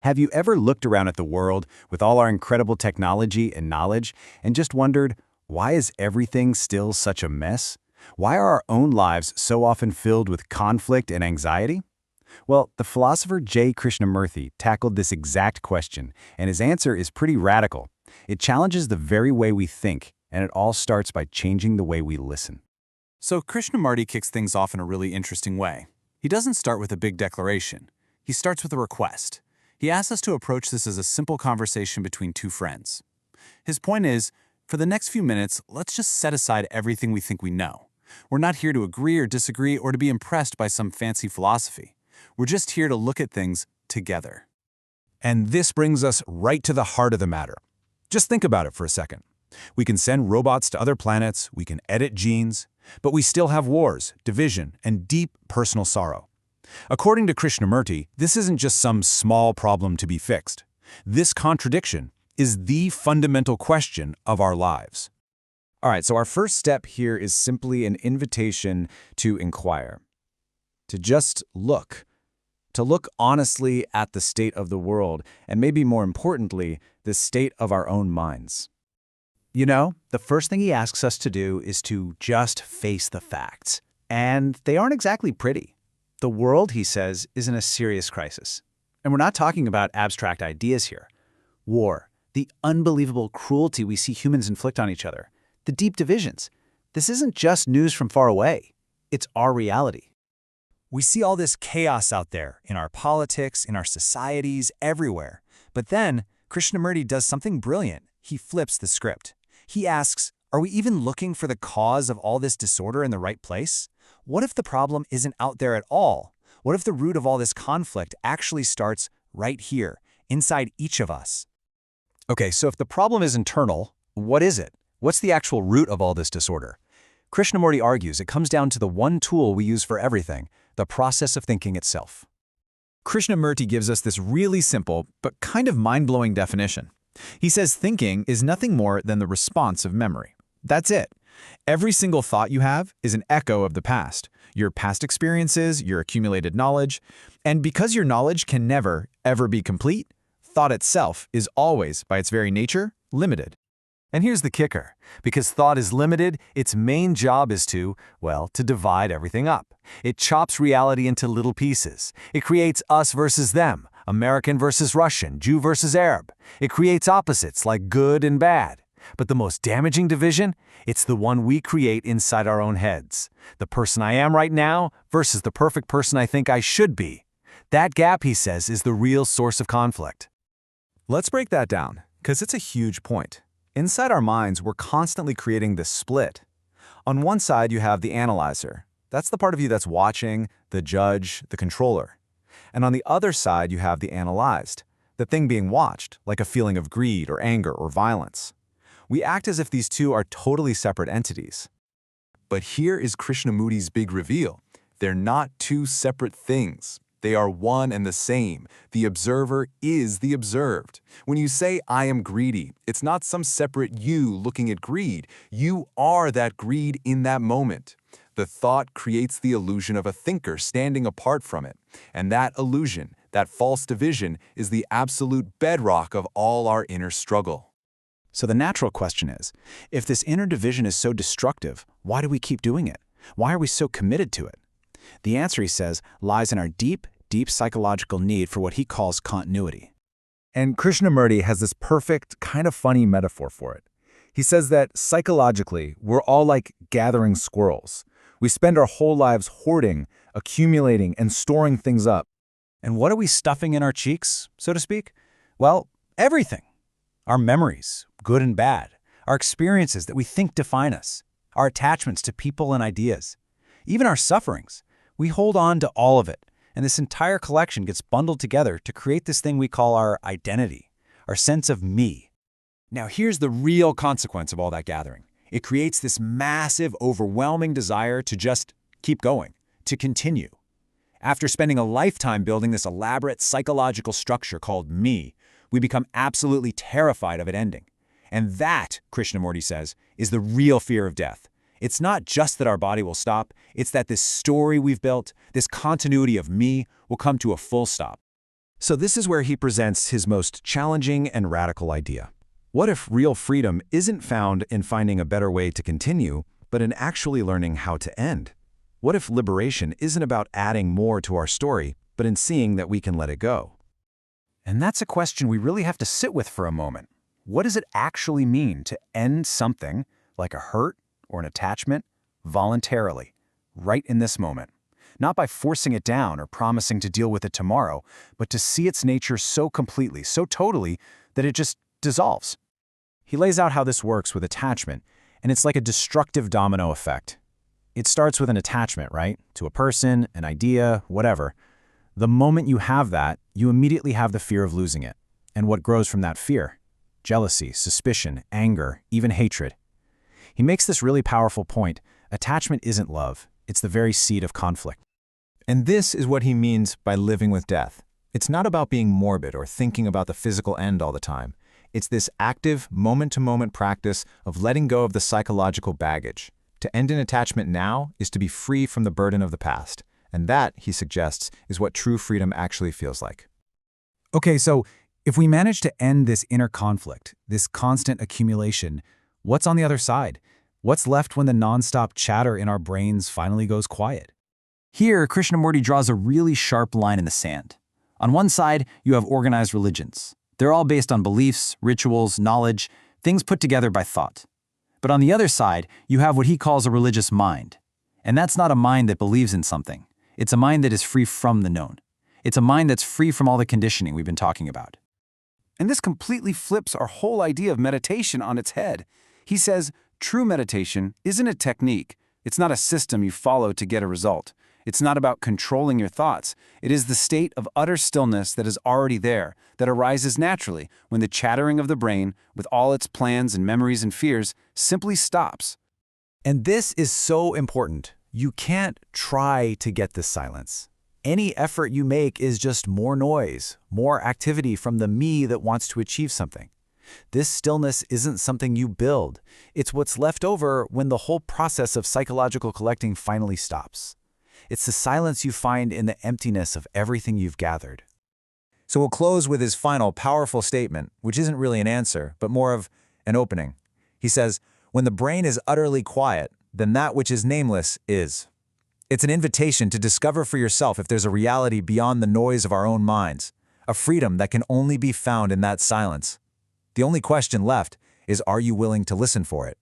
Have you ever looked around at the world with all our incredible technology and knowledge and just wondered, why is everything still such a mess? Why are our own lives so often filled with conflict and anxiety? Well, the philosopher Krishnamurti tackled this exact question, and his answer is pretty radical. It challenges the very way we think, and it all starts by changing the way we listen. So Krishnamurti kicks things off in a really interesting way. He doesn't start with a big declaration. He starts with a request. He asks us to approach this as a simple conversation between two friends. His point is, for the next few minutes, let's just set aside everything we think we know. We're not here to agree or disagree or to be impressed by some fancy philosophy. We're just here to look at things together. And this brings us right to the heart of the matter. Just think about it for a second. We can send robots to other planets, we can edit genes, but we still have wars, division, and deep personal sorrow. According to Krishnamurti, this isn't just some small problem to be fixed. This contradiction is the fundamental question of our lives. All right, so our first step here is simply an invitation to inquire, to just look, to look honestly at the state of the world, and maybe more importantly, the state of our own minds. You know, the first thing he asks us to do is to just face the facts. And they aren't exactly pretty. The world, he says, is in a serious crisis. And we're not talking about abstract ideas here. War, the unbelievable cruelty we see humans inflict on each other, the deep divisions. This isn't just news from far away. It's our reality. We see all this chaos out there, in our politics, in our societies, everywhere. But then, Krishnamurti does something brilliant. He flips the script. He asks, are we even looking for the cause of all this disorder in the right place? What if the problem isn't out there at all? What if the root of all this conflict actually starts right here, inside each of us? Okay, so if the problem is internal, what is it? What's the actual root of all this disorder? Krishnamurti argues it comes down to the one tool we use for everything, the process of thinking itself. Krishnamurti gives us this really simple but kind of mind-blowing definition. He says thinking is nothing more than the response of memory. That's it. Every single thought you have is an echo of the past, your past experiences, your accumulated knowledge, and because your knowledge can never, ever be complete, thought itself is always, by its very nature, limited. And here's the kicker. Because thought is limited, its main job is to divide everything up. It chops reality into little pieces. It creates us versus them, American versus Russian, Jew versus Arab. It creates opposites like good and bad. But the most damaging division, it's the one we create inside our own heads. The person I am right now versus the perfect person I think I should be. That gap, he says, is the real source of conflict. Let's break that down, because it's a huge point. Inside our minds, we're constantly creating this split. On one side, you have the analyzer. That's the part of you that's watching, the judge, the controller. And on the other side, you have the analyzed, the thing being watched, like a feeling of greed or anger or violence. We act as if these two are totally separate entities. But here is Krishnamurti's big reveal. They're not two separate things. They are one and the same. The observer is the observed. When you say, I am greedy, it's not some separate you looking at greed. You are that greed in that moment. The thought creates the illusion of a thinker standing apart from it. And that illusion, that false division, is the absolute bedrock of all our inner struggle. So the natural question is, if this inner division is so destructive, why do we keep doing it? Why are we so committed to it? The answer, he says, lies in our deep, deep psychological need for what he calls continuity. And Krishnamurti has this perfect, kind of funny metaphor for it. He says that psychologically, we're all like gathering squirrels. We spend our whole lives hoarding, accumulating, and storing things up. And what are we stuffing in our cheeks, so to speak? Well, everything. Our memories, good and bad. Our experiences that we think define us. Our attachments to people and ideas. Even our sufferings. We hold on to all of it, and this entire collection gets bundled together to create this thing we call our identity, our sense of me. Now here's the real consequence of all that gathering. It creates this massive, overwhelming desire to just keep going, to continue. After spending a lifetime building this elaborate psychological structure called me, we become absolutely terrified of it ending. And that, Krishnamurti says, is the real fear of death. It's not just that our body will stop, it's that this story we've built, this continuity of me, will come to a full stop. So this is where he presents his most challenging and radical idea. What if real freedom isn't found in finding a better way to continue, but in actually learning how to end? What if liberation isn't about adding more to our story, but in seeing that we can let it go? And that's a question we really have to sit with for a moment. What does it actually mean to end something, like a hurt or an attachment, voluntarily, right in this moment? Not by forcing it down or promising to deal with it tomorrow, but to see its nature so completely, so totally, that it just dissolves. He lays out how this works with attachment, and it's like a destructive domino effect. It starts with an attachment, right? To a person, an idea, whatever. The moment you have that, you immediately have the fear of losing it. And what grows from that fear? Jealousy, suspicion, anger, even hatred. He makes this really powerful point. Attachment isn't love. It's the very seed of conflict. And this is what he means by living with death. It's not about being morbid or thinking about the physical end all the time. It's this active, moment-to-moment practice of letting go of the psychological baggage. To end an attachment now is to be free from the burden of the past. And that, he suggests, is what true freedom actually feels like. Okay, so if we manage to end this inner conflict, this constant accumulation, what's on the other side? What's left when the nonstop chatter in our brains finally goes quiet? Here, Krishnamurti draws a really sharp line in the sand. On one side, you have organized religions. They're all based on beliefs, rituals, knowledge, things put together by thought. But on the other side, you have what he calls a religious mind. And that's not a mind that believes in something. It's a mind that is free from the known. It's a mind that's free from all the conditioning we've been talking about. And this completely flips our whole idea of meditation on its head. He says, true meditation isn't a technique. It's not a system you follow to get a result. It's not about controlling your thoughts. It is the state of utter stillness that is already there, that arises naturally when the chattering of the brain, with all its plans and memories and fears, simply stops. And this is so important. You can't try to get this silence. Any effort you make is just more noise, more activity from the me that wants to achieve something. This stillness isn't something you build. It's what's left over when the whole process of psychological collecting finally stops. It's the silence you find in the emptiness of everything you've gathered. So we'll close with his final powerful statement, which isn't really an answer, but more of an opening. He says, when the brain is utterly quiet, then that which is nameless is. It's an invitation to discover for yourself if there's a reality beyond the noise of our own minds, a freedom that can only be found in that silence. The only question left is, are you willing to listen for it?